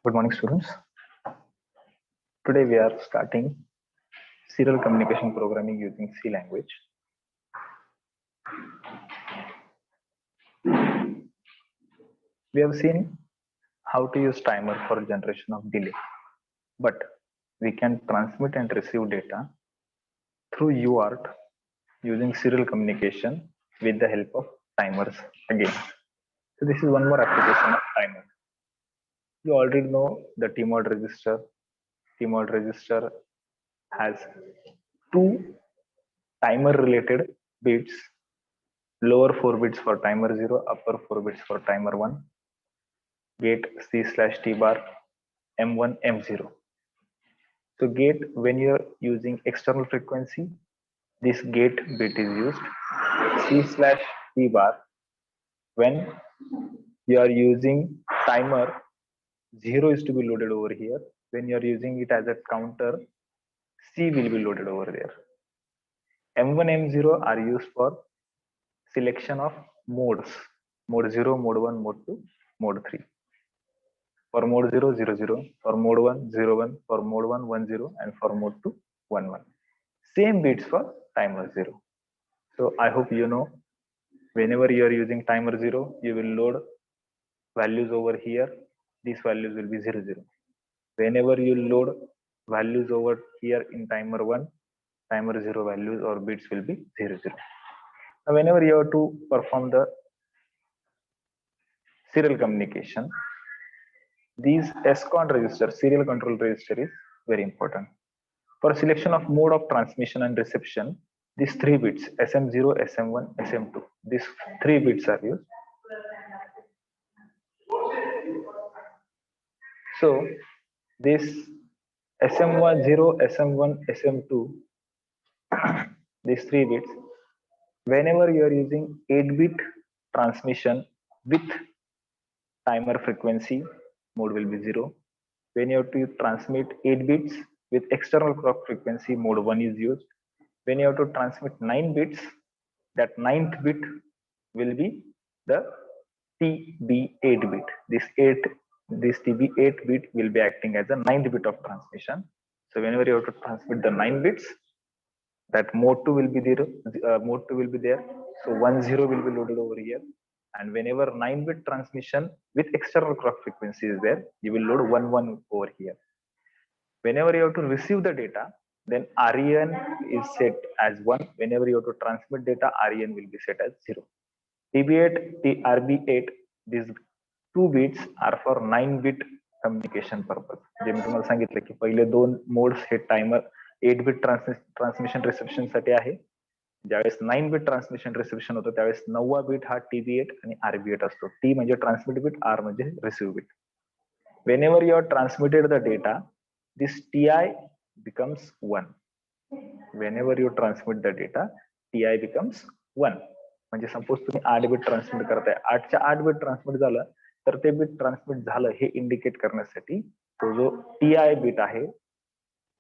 Good morning, students. Today we are starting serial communication programming using C language. We have seen how to use timer for generation of delay, but we can transmit and receive data through UART using serial communication with the help of timers again. So this is one more application of timer. You already know the TMOD register. TMOD register has two timer related bits, lower 4 bits for timer 0, upper 4 bits for timer 1, gate C/T bar M1 M0. So gate, when you're using external frequency, this gate bit is used. C/T bar, when you are using timer, 0 is to be loaded over here. When you are using it as a counter, C will be loaded over there. M1 M0 are used for selection of modes: mode 0, mode 1, mode 2, mode 3. For mode 0, 0, 0, for mode 1, 0, 1, for mode 1, 1, 0, and for mode 2, 1, 1. Same bits for timer 0. So I hope you know, whenever you are using timer 0, you will load values over here. These values will be 0, 0. Whenever you load values over here in timer 1, timer 0 values or bits will be 0, 0. Now whenever you have to perform the serial communication, these SCON register, serial control register, is very important. For selection of mode of transmission and reception, these 3 bits, SM0, SM1, SM2, these 3 bits are used. So this SM10, SM1, SM2, these 3 bits, whenever you are using 8-bit transmission with timer frequency, mode will be 0. When you have to transmit 8 bits with external clock frequency, mode 1 is used. When you have to transmit 9 bits, that 9th bit will be the TB8 bit. This TB8 bit will be acting as a 9th bit of transmission. So whenever you have to transmit the 9 bits, that mode 2 will be there. Mode 2 will be there. So 1 0 will be loaded over here. And whenever 9-bit transmission with external clock frequency is there, you will load 1 1 over here. Whenever you have to receive the data, then REN is set as 1. Whenever you have to transmit data, REN will be set as 0. TB8, RB8, these 2 bits are for 9-bit communication purpose. जे मी तुम्हाला सांगितलं की पहिले 2 modes हे timer 8-bit transmission reception साठी आहे. ज्यावेळेस 9-bit transmission reception होतं त्यावेळेस 9वा बीट हा TB8 आणि RB8 असतो. T म्हणजे ट्रान्समिट बीट, R म्हणजे receive bit. Whenever you have transmitted the data, this TI becomes 1. Whenever you transmit the data, TI becomes 1. म्हणजे सपोज तुम्ही 8 बिट ट्रान्समिट करताय, 8च्या 8 बिट ट्रान्समिट झालं तर ते बिट ट्रान्समिट झालं हे इंडिकेट करण्यासाठी तो जो TI बिट आहे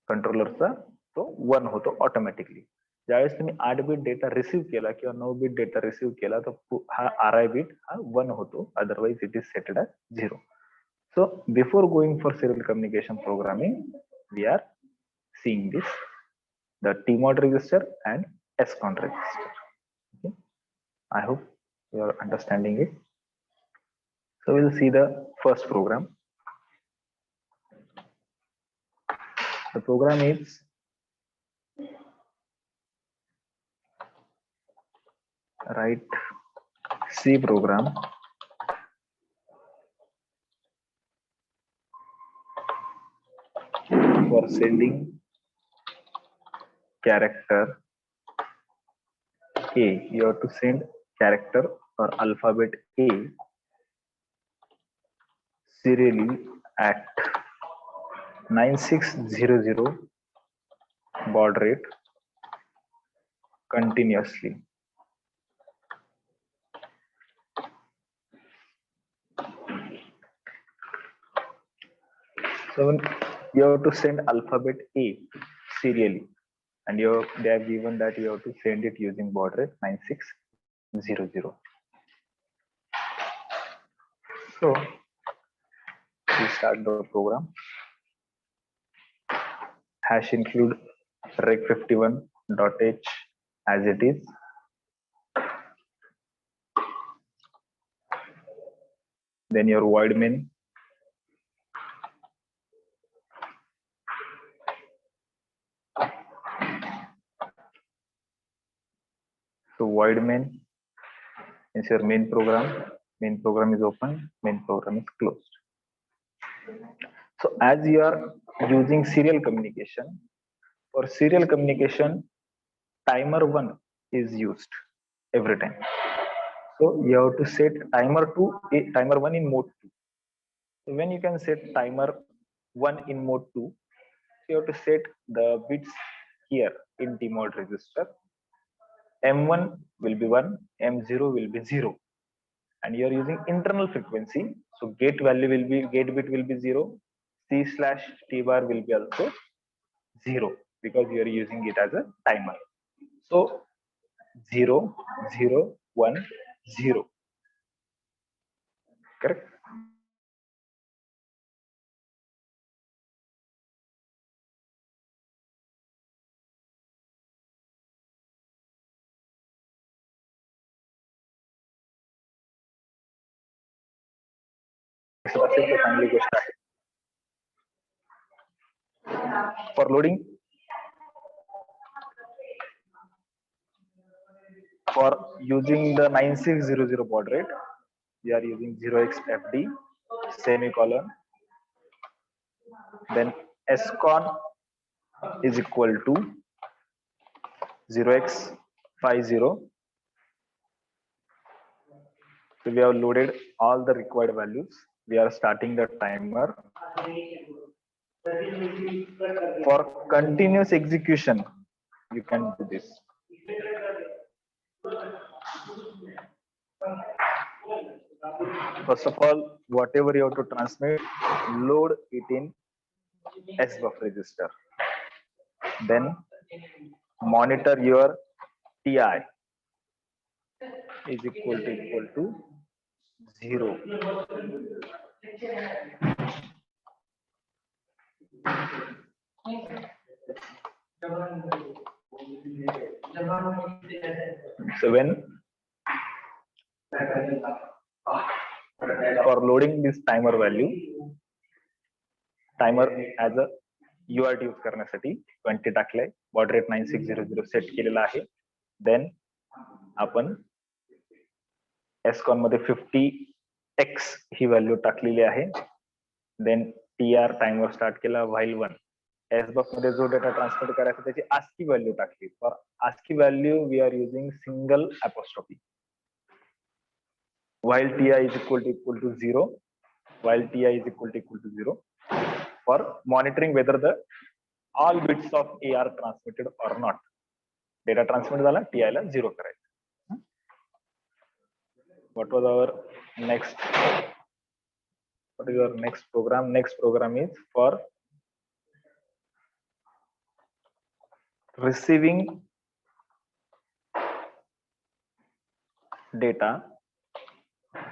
कंट्रोलरचा तो 1 होतो ऑटोमॅटिकली. ज्यावेळेस तुम्ही 8 बिट डेटा रिसीव्ह केला किंवा 9 बिट डेटा रिसीव्ह केला तर हा RI बिट हा 1 होतो, otherwise it is settled as 0. So before going for serial communication programming, we are seeing this, the TMOD register and SCON register. Okay. I hope you are understanding it. So we'll see the first program. The program is write C program for sending character A. You have to send character or alphabet A serially at 9600 baud rate continuously. So you have to send alphabet A serially, and they have given that you have to send it using baud rate 9600. So this start the program. Hash include rec51.h as it is. Then your void main. So void main is your main program. Main program is open, main program is closed. So as you are using serial communication, for serial communication, timer 1 is used every time. So you have to set timer 1 in mode 2. So when you can set timer 1 in mode 2, you have to set the bits here in Tmod register. M1 will be 1, M0 will be 0. And you are using internal frequency. So gate bit will be 0. C/T bar will be also 0 because you are using it as a timer. So 0, 0, 1, 0. Correct? चांगली गोष्ट आहे. For loading, for using the 9600 baud rate, we are using 0xFD semicolon. Then SCON is equal to 0x50. So we have loaded all the required values. We are starting the timer. For continuous execution, you can do this. First of all, whatever you have to transmit, load it in SBUF register. Then monitor your TI is equal to 0. So when for loading this timer value, timer as a UART use करण्यासाठी 20 टाकले, baud rate 9600 set केलेला आहे. Then आपण SCON मध्ये 50x ही value टाकलेली आहे. Then TR timer start केला while 1. SBUF मध्ये जो डेटा ट्रान्सफर करायचा त्याची ASCII व्हॅल्यू टाकली. For ASCII value we are using single apostrophe. While TI is equal to 0, while TI is equal to 0, for monitoring whether the all bits of A are transmitted or not. Data transmitted झाला, TI ला 0 करायचं. What was our next? What is our next program? Next program is for receiving data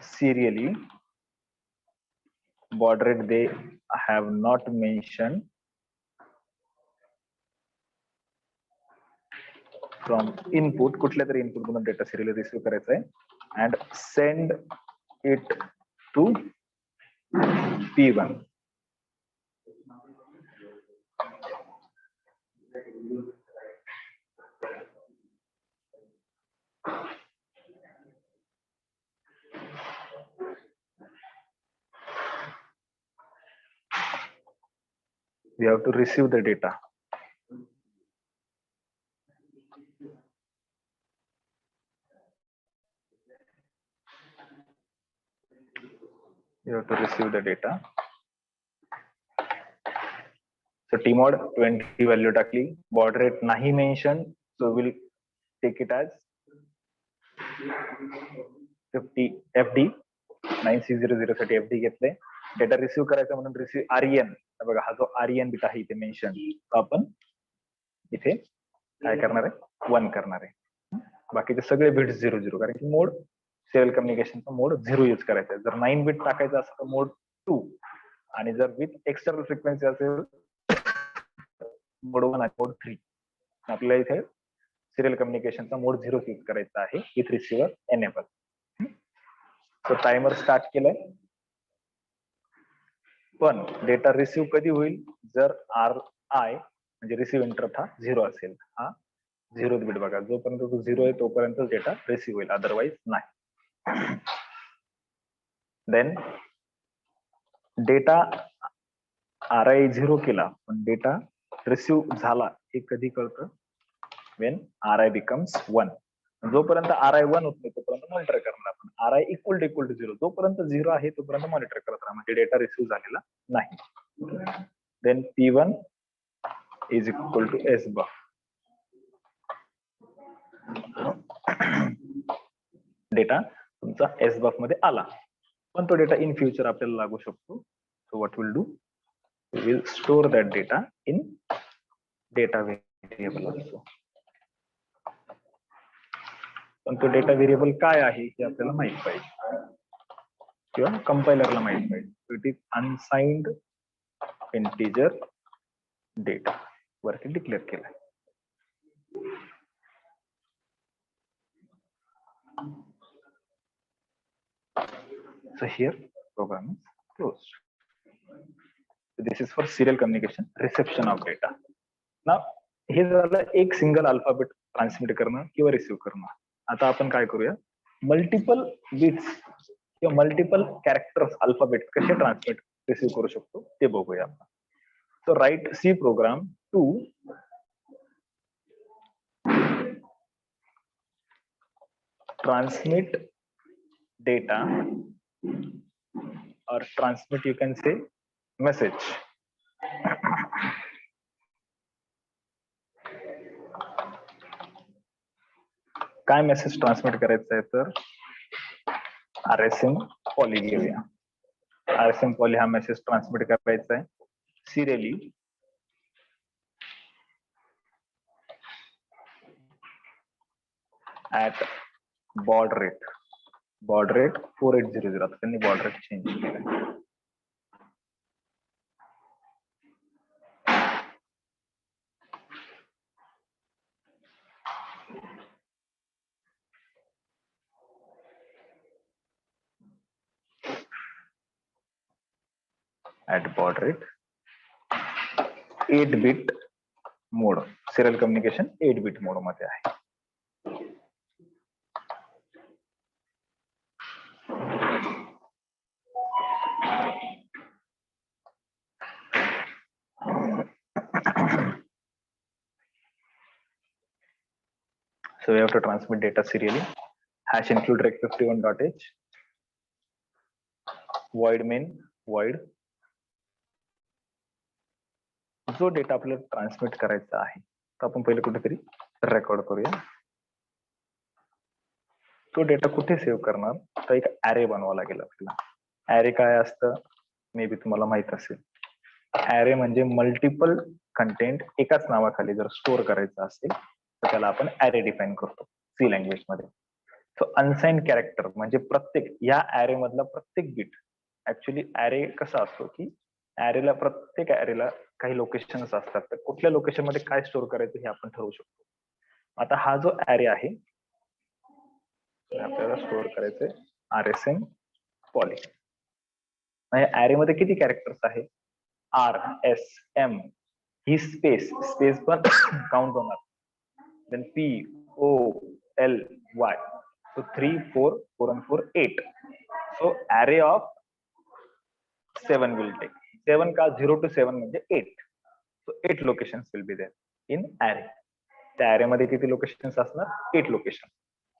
serially. Baud rate they have not mentioned. From input, कुठल्या तरी input मधून data serially receive करायचा आहे and send it to P1. We have to receive the data. You have to receive the data. So Tmod 20 value टाकली, baud rate नाही mentioned, so we'll take it as 50 FD. 9600 साठी FD घेतले. Data receive करायचा म्हणून receive REN. बघा हा जो REN bit आहे इथे मेन्शन, तो आपण इथे काय करणार आहे, 1 करणार आहे. बाकीचे सगळे बिट्स 00, कारण की मोड सिरियल कम्युनिकेशनचा मोड 0 यूज करायचा आहे. जर 9 बिट टाकायचा असेल तर मोड 2, आणि जर विथ एक्सटर्नल फ्रिक्वेन्सी असेल मोड 1 आणि मोड 3. आपल्याला इथे सिरियल कम्युनिकेशनचा मोड 0 क्लिक करायचा आहे विथ रिसिव्हर एनेबल. तो टायमर स्टार्ट केलाय. पण डेटा रिसिव्ह कधी होईल जर RI म्हणजे रिसिव्ह इंटरप्ट हा 0 असेल. हा 0th बिट बघा, जोपर्यंत तो 0 आहे तोपर्यंत डेटा रिसिव्ह होईल, अदरवाईज नाही. देन डेटा RI 0 केला पण डेटा रिसिव्ह झाला हे कधी कळतं, वेन RI बिकम्स 1. जोपर्यंत RI 1 होत नाही तोपर्यंत मॉनिटर करणार आपण. RI इक्वल टू 0, जोपर्यंत 0 आहे तोपर्यंत मॉनिटर करत राहा, म्हणजे डेटा रिसिव्ह झालेला नाही. Then P1 is equal to S buf. Data तुमचा S बफ मध्ये आला, पण तो डेटा इन फ्युचर आपल्याला लागू शकतो. So what will do, we will store that data in data variable also. पण तो डेटा व्हेरिएबल काय आहे हे आपल्याला माहित पाहिजे किंवा कंपायलरला माहित पाहिजे. It is unsigned integer data वरती डिक्लेअर केलाय. So here program is closed. So this is for serial communication reception of data. Now हे झालं एक सिंगल अल्फाबेट ट्रान्समिट करणं किंवा रिसिव्ह करणं. आता आपण काय करूया, मल्टिपल बिट्स किंवा मल्टिपल कॅरेक्टर्स अल्फाबेट कसे ट्रान्समिट रिसिव्ह करू शकतो ते बघूया आपण. So write C program to transmit data or transmit, you can say, message. काय मेसेज ट्रान्समिट करायचं आहे तर RSM पॉली घेऊया. RSM पॉली हा मेसेज ट्रान्समिट करायचा आहे सिरियली at baud rate 4800. आता त्यांनी baud rate चेंज केला. at baud rate 8-bit mode, serial communication 8-bit मोड मध्ये आहे. So we have to transmit data serially. Hash include rec51.h, void main void. जो data आपल्याला transmit करायचा आहे तर आपण पहिले कुठेतरी रेकॉर्ड करूया. तो डेटा कुठे सेव्ह करणार तर एक ऍरे बनवावा लागेल आपल्याला. ऍरे काय असतं मे बी तुम्हाला माहित असेल. ऍरे म्हणजे मल्टिपल कंटेंट एकाच नावाखाली जर स्टोअर करायचं असेल तर त्याला आपण ऍरे डिफाईन करतो सी लँग्वेज मध्ये. सो अनसाइन्ड कॅरेक्टर म्हणजे प्रत्येक या ऍरे मधला प्रत्येक बिट. ऍक्च्युली ऍरे कसा असतो की ऍरेला प्रत्येक ऍरेला काही लोकेशन्स असतात, तर कुठल्या लोकेशन मध्ये काय स्टोअर करायचं हे आपण ठरवू शकतो. आता हा जो ऍरे आहे आपल्याला स्टोअर करायचंय RSM पॉली. ऍरे मध्ये किती कॅरेक्टर्स आहे, RSM ही स्पेस पण काउंट होणार. Then POLY, so 3 4 4 and 4 8. so array of 7 will take 7 का 0 to 7 म्हणजे 8. so 8 locations will be there in array. त्या array मध्ये किती लोकेशन्स असणार, 8 लोकेशन.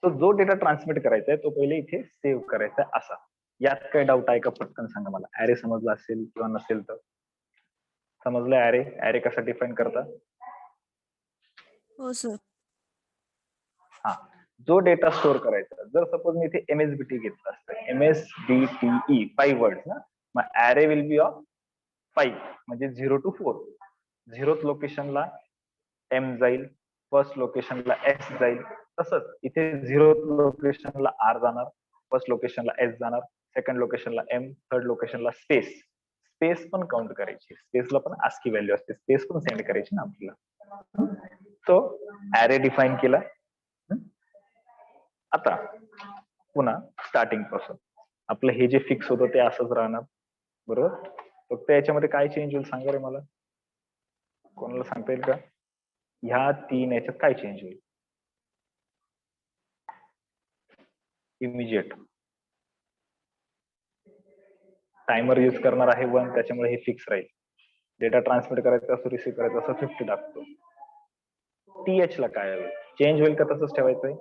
so जो डेटा ट्रान्समिट करायचा आहे तो पहिले इथे सेव्ह करायचा आहे असा. यात काय डाऊट आहे का पटकन सांगा मला. ऍरे समजला असेल किंवा नसेल तर. समजलं ऍरे कसा डिफाईन करता. हो सर. हा, जो डेटा स्टोअर करायचा, जर सपोज मी इथे MSBT घेतला असतं, MSBTE 5 वर्ड्स ना, मग ऍरे विल बी ऑफ 5 म्हणजे 0 to 4. 0th लोकेशनला M जाईल, फर्स्ट लोकेशनला S जाईल. तसंच इथे 0th लोकेशनला R जाणार, फर्स्ट लोकेशनला S जाणार, सेकंड लोकेशनला M, थर्ड लोकेशनला स्पेस स्पेस पण काउंट करायची, स्पेसला पण ASCII व्हॅल्यू असते, स्पेस पण सेंड करायची ना आपल्याला. तो ऍरे डिफाईन केला. आता पुन्हा स्टार्टिंग पासून आपलं हे जे फिक्स होतं ते असंच राहणार, बरोबर. फक्त याच्यामध्ये काय चेंज होईल सांगा रे मला, कोणाला सांगता येईल का? ह्या 3 याच्यात काय चेंज होईल? इमिजिएट टायमर यूज करणार आहे 1, त्याच्यामुळे हे फिक्स राहील. डेटा ट्रान्समिट करायचा असो, रिसीव्ह करायचा असो, 50 टाकतो. TH ला काय होईल? चेंज होईल का तसंच ठेवायचंय?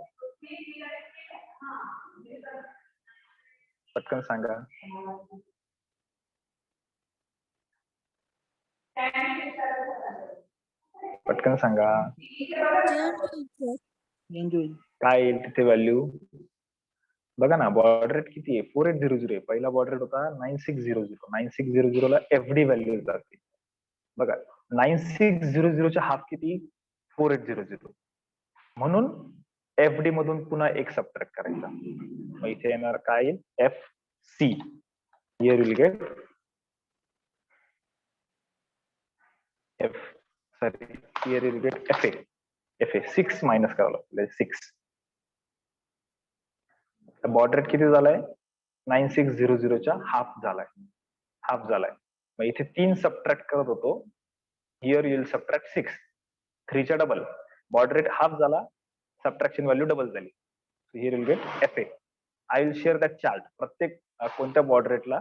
पटकन सांगा. पटकन सांगा. काय येईल तिथे व्हॅल्यू? बघा ना, बॉर्डर रेट किती आहे? 4800 आहे. पहिला बॉर्डर रेट होता 9600. 9600 ला FD व्हॅल्यू जाते. बघा 9600 चा हाफ किती? 4800. म्हणून FD मधून पुन्हा एक सबट्रॅक्ट करायचा. मग इथे येणार काय येईल? FC. Here will get here you will get FA 6 minus करावं लागतं 6. बॉर्डर रेट किती झालाय? 9600 च्या हाफ झालाय. मग इथे 3 सबट्रॅक्ट करत होतो. Here you will subtract 6. 3 च्या डबल. बॉर्डर रेट हाफ झाला, सबट्रॅक्शन व्हॅल्यू डबल झाली. Here will get FA. I will share that chart. प्रत्येक कोणत्या बॉर्डर रेटला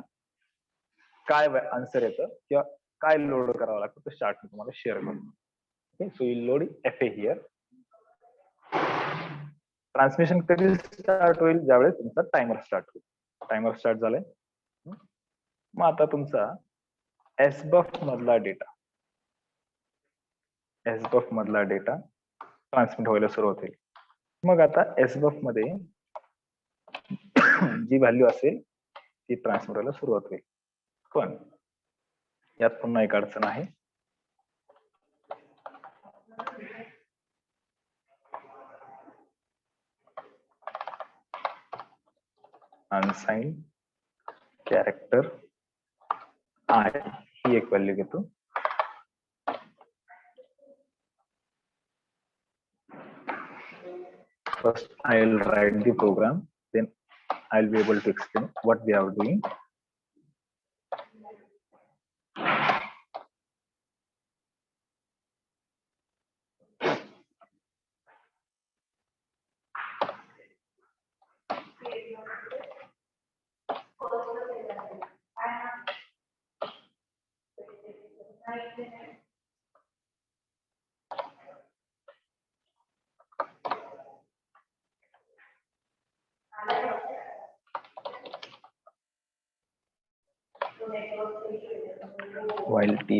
काय आन्सर येतं किंवा काय लोड करावं लागतं तो चार्ट मी तुम्हाला शेअर करतो. Okay, so you load FA here. Transmission कधी स्टार्ट होईल? ज्यावेळेस तुमचा टायमर स्टार्ट होईल. टायमर स्टार्ट झालाय. मग आता तुमचा SBUF मधला डेटा ट्रान्समिट व्हायला सुरुवात होईल. मग आता SBUF मध्ये जी व्हॅल्यू असेल ती ट्रान्समिट व्हायला सुरुवात होईल. पण यात पुन्हा एक अडचण आहे. अनसाइन्ड कॅरेक्टर I ही एक व्हॅल्यू घेतो. First I will write the program, then I will be able to explain what we are doing. While Ti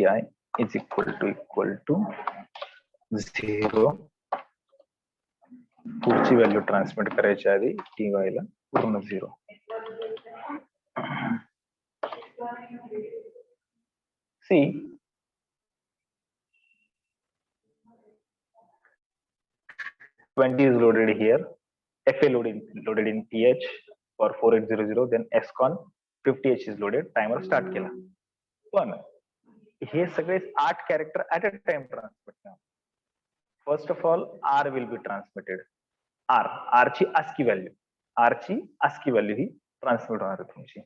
is equal to 0, पुढची व्हॅल्यू ट्रान्समिट करायच्या आधी Ti ला पूर्ण 0. See, is loaded here. FA loaded in TH for 4800. Then SCON 50H is loaded. Timer start केला. पण हे सगळे 8 character at a time transmit करणार. First of all R will be transmitted. R ची ASCII व्हॅल्यू ही transmit होणार आहे तुमची,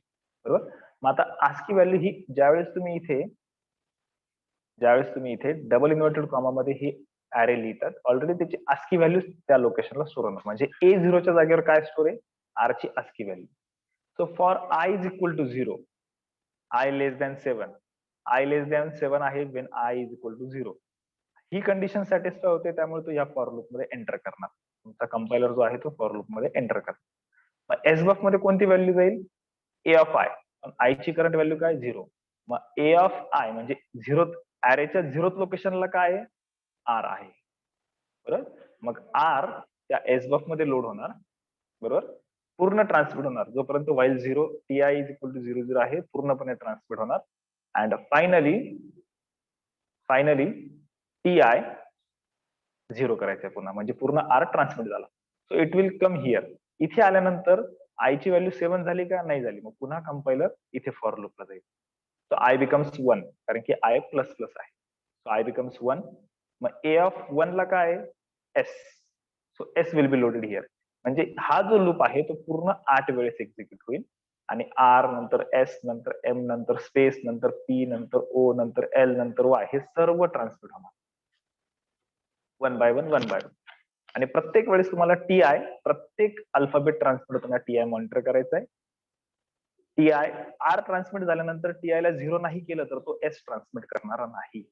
बरोबर. मग आता ASCII व्हॅल्यू ही ज्यावेळेस तुम्ही इथे डबल इन्व्हर्टेड कॉमा मध्ये ही ऍरे लिहितात, ऑलरेडी त्याची ASCII व्हॅल्यू त्या लोकेशनला स्टोर होणार. म्हणजे A0 च्या जागेवर काय स्टोर आहे? R ची ASCII value. So for I is equal to 0, I less than 7 आहे when I is equal to 0. He condition satisfy होते, त्यामुळे तो या फॉर लूप मध्ये एंटर करणार. तुमचा कंपायलर जो आहे तो फॉर लूप मध्ये एंटर करणार. मग SBUF मध्ये कोणती व्हॅल्यू जाईल? A of I. I ची करंट व्हॅल्यू काय? 0. मग A of I म्हणजे 0 ऍरेच्या 0th लोकेशनला काय आहे? R आहे, बरोबर. मग R त्या SBUF मध्ये लोड होणार, बरोबर. पूर्ण ट्रान्समिट होणार जोपर्यंत while 0 Ti is equal to 00 आहे, पूर्णपणे ट्रान्समिट होणार. अँड फायनली Ti 0 करायचंय पुन्हा, म्हणजे पूर्ण R ट्रान्समिट झाला. So it will come here. इथे आल्यानंतर I ची व्हॅल्यू 7 झाली का? नाही झाली. मग पुन्हा कंपायलर इथे फॉर लूपला जाईल. So I becomes 1 कारण की I प्लस प्लस आहे. So I becomes 1. मग A of 1 ला काय आहे? S. So S will be loaded here. म्हणजे हा जो लूप आहे तो पूर्ण 8 वेळेस एक्झिक्यूट होईल आणि R नंतर S नंतर M नंतर स्पेस नंतर P नंतर O नंतर L नंतर Y हे सर्व ट्रान्समिट होणार. 1 by 1 1 by 1. आणि प्रत्येक वेळेस तुम्हाला TI प्रत्येक अल्फाबेट ट्रान्समिट होताना TI मॉनिटर करायचा आहे. TI R ट्रान्समिट झाल्यानंतर TI ला 0 नाही केलं तर तो S ट्रान्समिट करणारा नाही.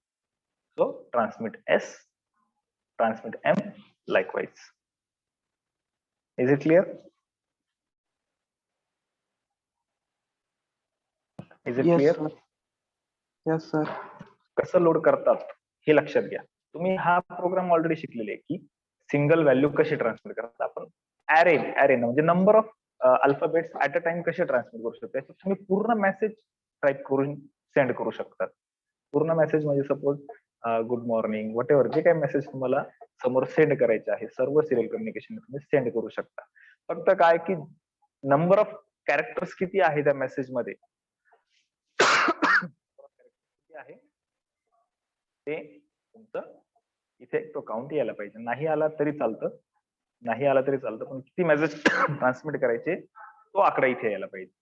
So transmit S, transmit M likewise. Is it clear? Is it Yes, clear? sir. Yes, sir. कसं लोड करतात हे लक्षात घ्या. तुम्ही हा प्रोग्राम ऑलरेडी शिकलेले आहे की सिंगल व्हॅल्यू कशी ट्रान्समिट करतात. आपण ऍरे म्हणजे number of alphabets at a time कसे ट्रान्समिट करू शकता. तुम्ही पूर्ण मेसेज टाईप करून सेंड करू शकता. पूर्ण मेसेज म्हणजे suppose good morning what ever जे काही मेसेज तुम्हाला समोर सेंड करायचे आहे सर्व सिरियल कम्युनिकेशन तुम्ही सेंड करू शकता. फक्त काय की नंबर ऑफ कॅरेक्टर्स किती आहे त्या मेसेज मध्ये किती आहे ते तुमचं इथे तो काउंट यायला पाहिजे. नाही आला तरी चालतं पण किती मेसेज ट्रान्समिट करायचे तो आकडा इथे यायला पाहिजे.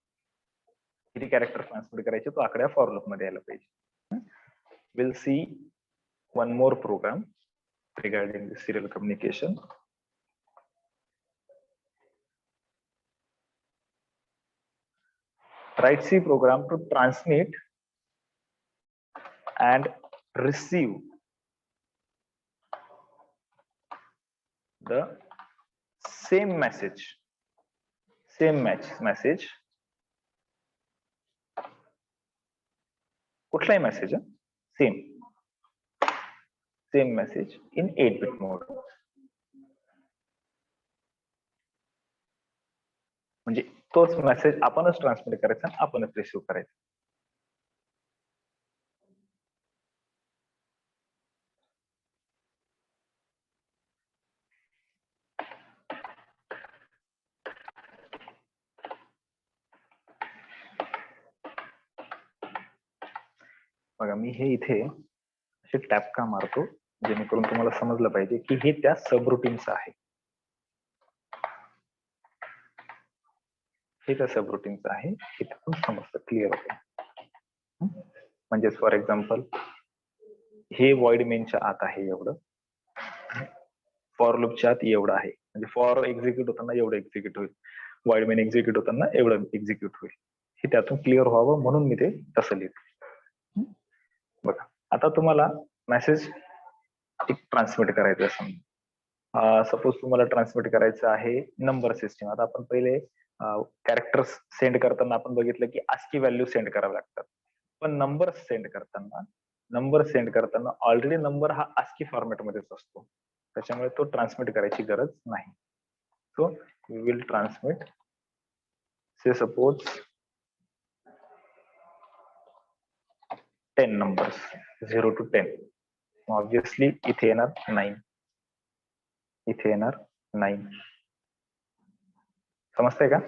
किती कॅरेक्टर ट्रान्समिट करायचे तो आकडा फॉर लूप मध्ये यायला पाहिजे. Will see one more program regarding the serial communication. Write C program to transmit and receive the same message कुठलाही message same message in 8-bit mode. म्हणजे तोच मेसेज आपणच ट्रान्समिट करायचा आपणच रिसिव्ह करायचा. बघा मी हे इथे असे टॅप का मारतो जेणेकरून तुम्हाला समजलं पाहिजे की हे त्या सबरूटीनचं आहे. हे त्या सबरूटीनचं आहे हे त्यातून समजतं क्लिअर होतं. म्हणजेच फॉर एक्झाम्पल हे वॉइड मेनच्या आत आहे एवढं, फॉर लूपच्या आत एवढं आहे म्हणजे फॉर एक्झिक्यूट होताना एवढं एक्झिक्यूट होईल, वॉइड मेन एक्झिक्यूट होताना एवढं एक्झिक्यूट होईल. हे त्यातून क्लिअर व्हावं म्हणून मी ते तसं लिहितो. बघा आता तुम्हाला मेसेज ट्रान्समिट करायचं समजा सपोज तुम्हाला ट्रान्समिट करायचं आहे नंबर सिस्टीम. आता आपण पहिले कॅरेक्टर्स सेंड करताना आपण बघितलं की ASCII व्हॅल्यू सेंड करावे लागतात. पण नंबर सेंड करताना ऑलरेडी नंबर हा ASCII फॉर्मॅट मध्येच असतो त्याच्यामुळे तो ट्रान्समिट करायची गरज नाही. So we will transmit say suppose 10 numbers 0 to 10. Obviously इथे येणार 9 समजतंय का.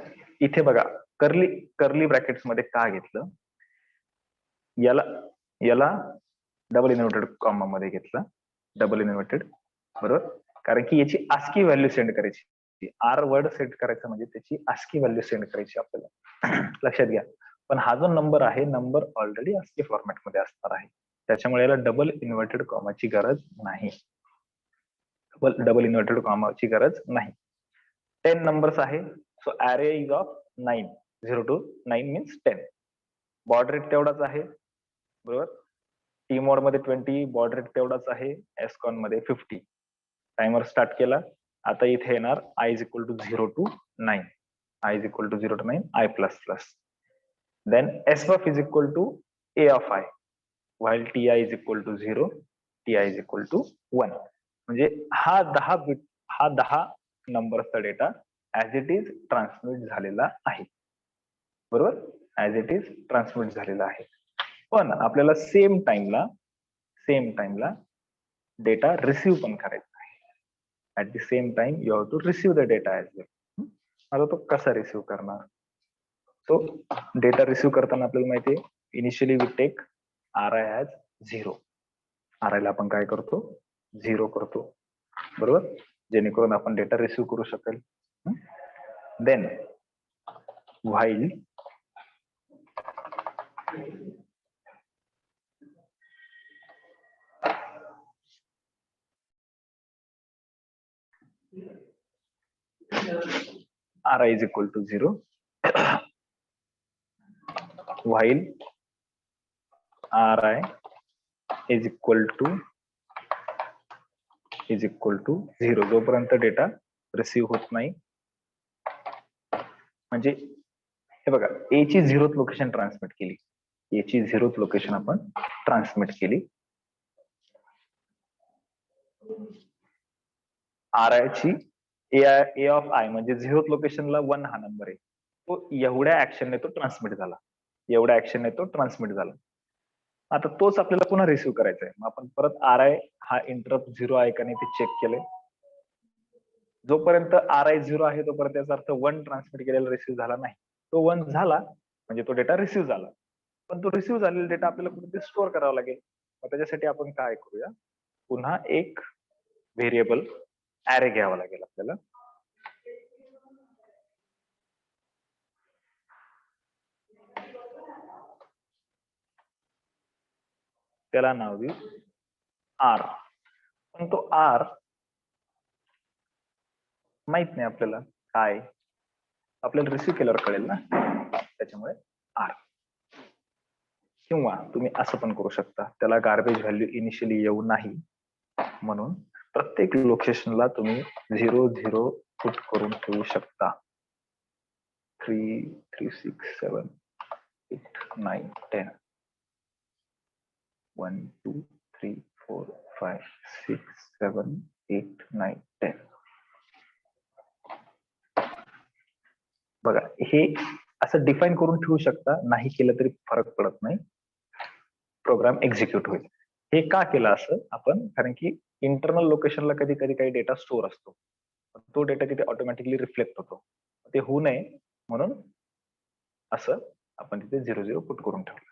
इथे बघा कर्ली ब्रॅकेट्स मध्ये का घेतलं, याला डबल इन्व्हर्टेड कॉमा मध्ये घेतलं, डबल इन्व्हर्टेड बरोबर, कारण की याची ASCII व्हॅल्यू सेंड करायची. R वर्ड सेंड करायचं म्हणजे त्याची ASCII व्हॅल्यू सेंड करायची आपल्याला. लक्षात घ्या. पण हा जो नंबर आहे नंबर ऑलरेडी ASCII फॉर्मॅट मध्ये असणार आहे त्याच्यामुळे याला डबल इन्व्हर्टेड कॉमाची गरज नाही. डबल इन्व्हर्टेड कॉमाची गरज नाही. 10 नंबर्स आहे. So array is of 9 0 to 9 means 10. Baud rate तेवढाच आहे बरोबर. टी मोड मध्ये 20 बॉर्ड रेट तेवढाच आहे. एसकॉन मध्ये 50. टाइमर स्टार्ट केला. आता इथे येणार I is equal to 0 to 9. I is equal to 0 to 9 I plus plus. Then SBUF is equal to A of I. While TI is equal to 0, TI is equal to 1. म्हणजे हा 10 नंबरचा data as it is transmit झालेला आहे बरोबर, as it is transmit झालेला आहे. पण आपल्याला सेम टाइमला डेटा रिसिव्ह पण करायचा आहे. At the same time you have to receive the data as well. आता तो कसा रिसिव्ह करणार. सो डेटा रिसिव्ह करताना आपल्याला माहितीये initially we take RI as 0. RI ला आपण काय करतो 0 करतो, बरोबर, जेणेकरून आपण डेटा रिसिव्ह करू शकेल. Then while RI is equal to 0, while RI is equal to 0, जोपर्यंत डेटा रिसिव्ह होत नाही. म्हणजे हे बघा, A ची 0th लोकेशन ट्रान्समिट केली, A ची 0th लोकेशन आपण ट्रान्समिट केली, RI ची A ऑफ I म्हणजे 0th लोकेशनला 1 हा नंबर आहे, तो एवढ्या ऍक्शनने तो ट्रान्समिट झाला, एवढ्या ऍक्शनने तो ट्रान्समिट झाला. आता तोच आपल्याला पुन्हा रिसिव्ह करायचा आहे. मग आपण परत RI हा इंटरप्ट 0 आहे का नाही ते चेक केले. जोपर्यंत RI 0 आहे तोपर्यंत त्याचा अर्थ 1 ट्रान्समिट केलेला रिसिव्ह झाला नाही. तो 1 झाला म्हणजे तो डेटा रिसिव्ह झाला, पण तो रिसिव्ह झालेला डेटा आपल्याला कुठेतरी स्टोअर करावा लागेल. मग त्याच्यासाठी आपण काय करूया, पुन्हा एक व्हेरिएबल ऍरे घ्यावा लागेल आपल्याला. त्याला नाव देऊ R. पण तो R माहित नाही आपल्याला काय, आपल्याला रिसिव्ह केल्यावर कळेल ना, त्याच्यामुळे R. किंवा तुम्ही असं पण करू शकता, त्याला गार्बेज व्हॅल्यू इनिशियली येऊ नाही म्हणून प्रत्येक लोकेशनला तुम्ही 0 0 पुट करून ठेवू शकता. 3 3 6 7 8 9 10 1 2 3 4 5 6 7 8 9 10. बघा, हे असं डिफाईन करून ठेवू शकता, नाही केलं तरी फरक पडत नाही, प्रोग्राम एक्झिक्यूट होईल. हे का केलं असं आपण, कारण की इंटरनल लोकेशनला कधी कधी काही डेटा स्टोअर असतो, तो डेटा तिथे ऑटोमॅटिकली रिफ्लेक्ट होतो, ते होऊ नये म्हणून असं आपण तिथे 0 0 पुट करून ठेवलं,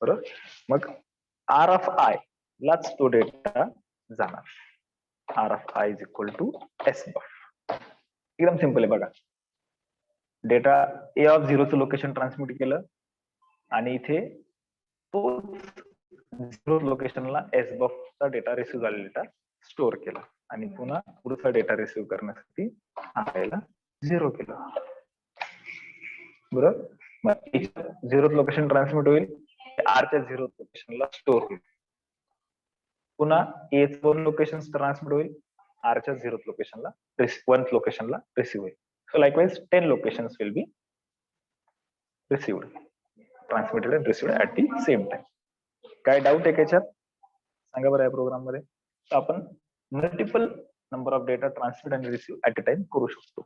बरोबर. मग R ऑफ I लाच तो डेटा जाणार. R of I is equal to SBUF. एकदम सिंपल आहे बघा, डेटा A ऑफ 0चं लोकेशन ट्रान्समिट केलं आणि इथे तो 0th लोकेशनला SBUF चा डेटा रिसिव्ह झालेला डेटा स्टोअर केला आणि पुन्हा पुढचा डेटा रिसिव्ह करण्यासाठी RI ला 0 केलं, बरोबर. मग 0th लोकेशन ट्रान्समिट होईल, R च्या 0th लोकेशनला स्टोअर होईल, पुन्हा A चं 2 लोकेशन ट्रान्समिट होईल, R च्या 0th लोकेशनला 1th लोकेशनला रिसिव्ह होईल. So likewise 10 locations will be received, transmitted and received at the same time. काय डाऊट आहे त्याच्यात सांगा बरं या प्रोग्राम मध्ये. तर आपण multiple number of data transmit आणि रिसिव्ह ऍट अ टाइम करू शकतो.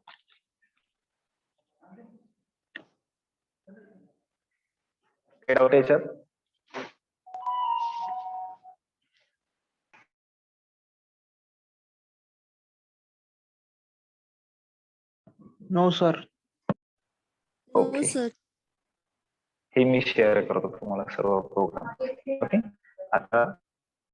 काय डाऊट आहे याच्यात? No sir. ओके, हे मी शेअर करतो तुम्हाला सर्व प्रोग्राम. ओके, आता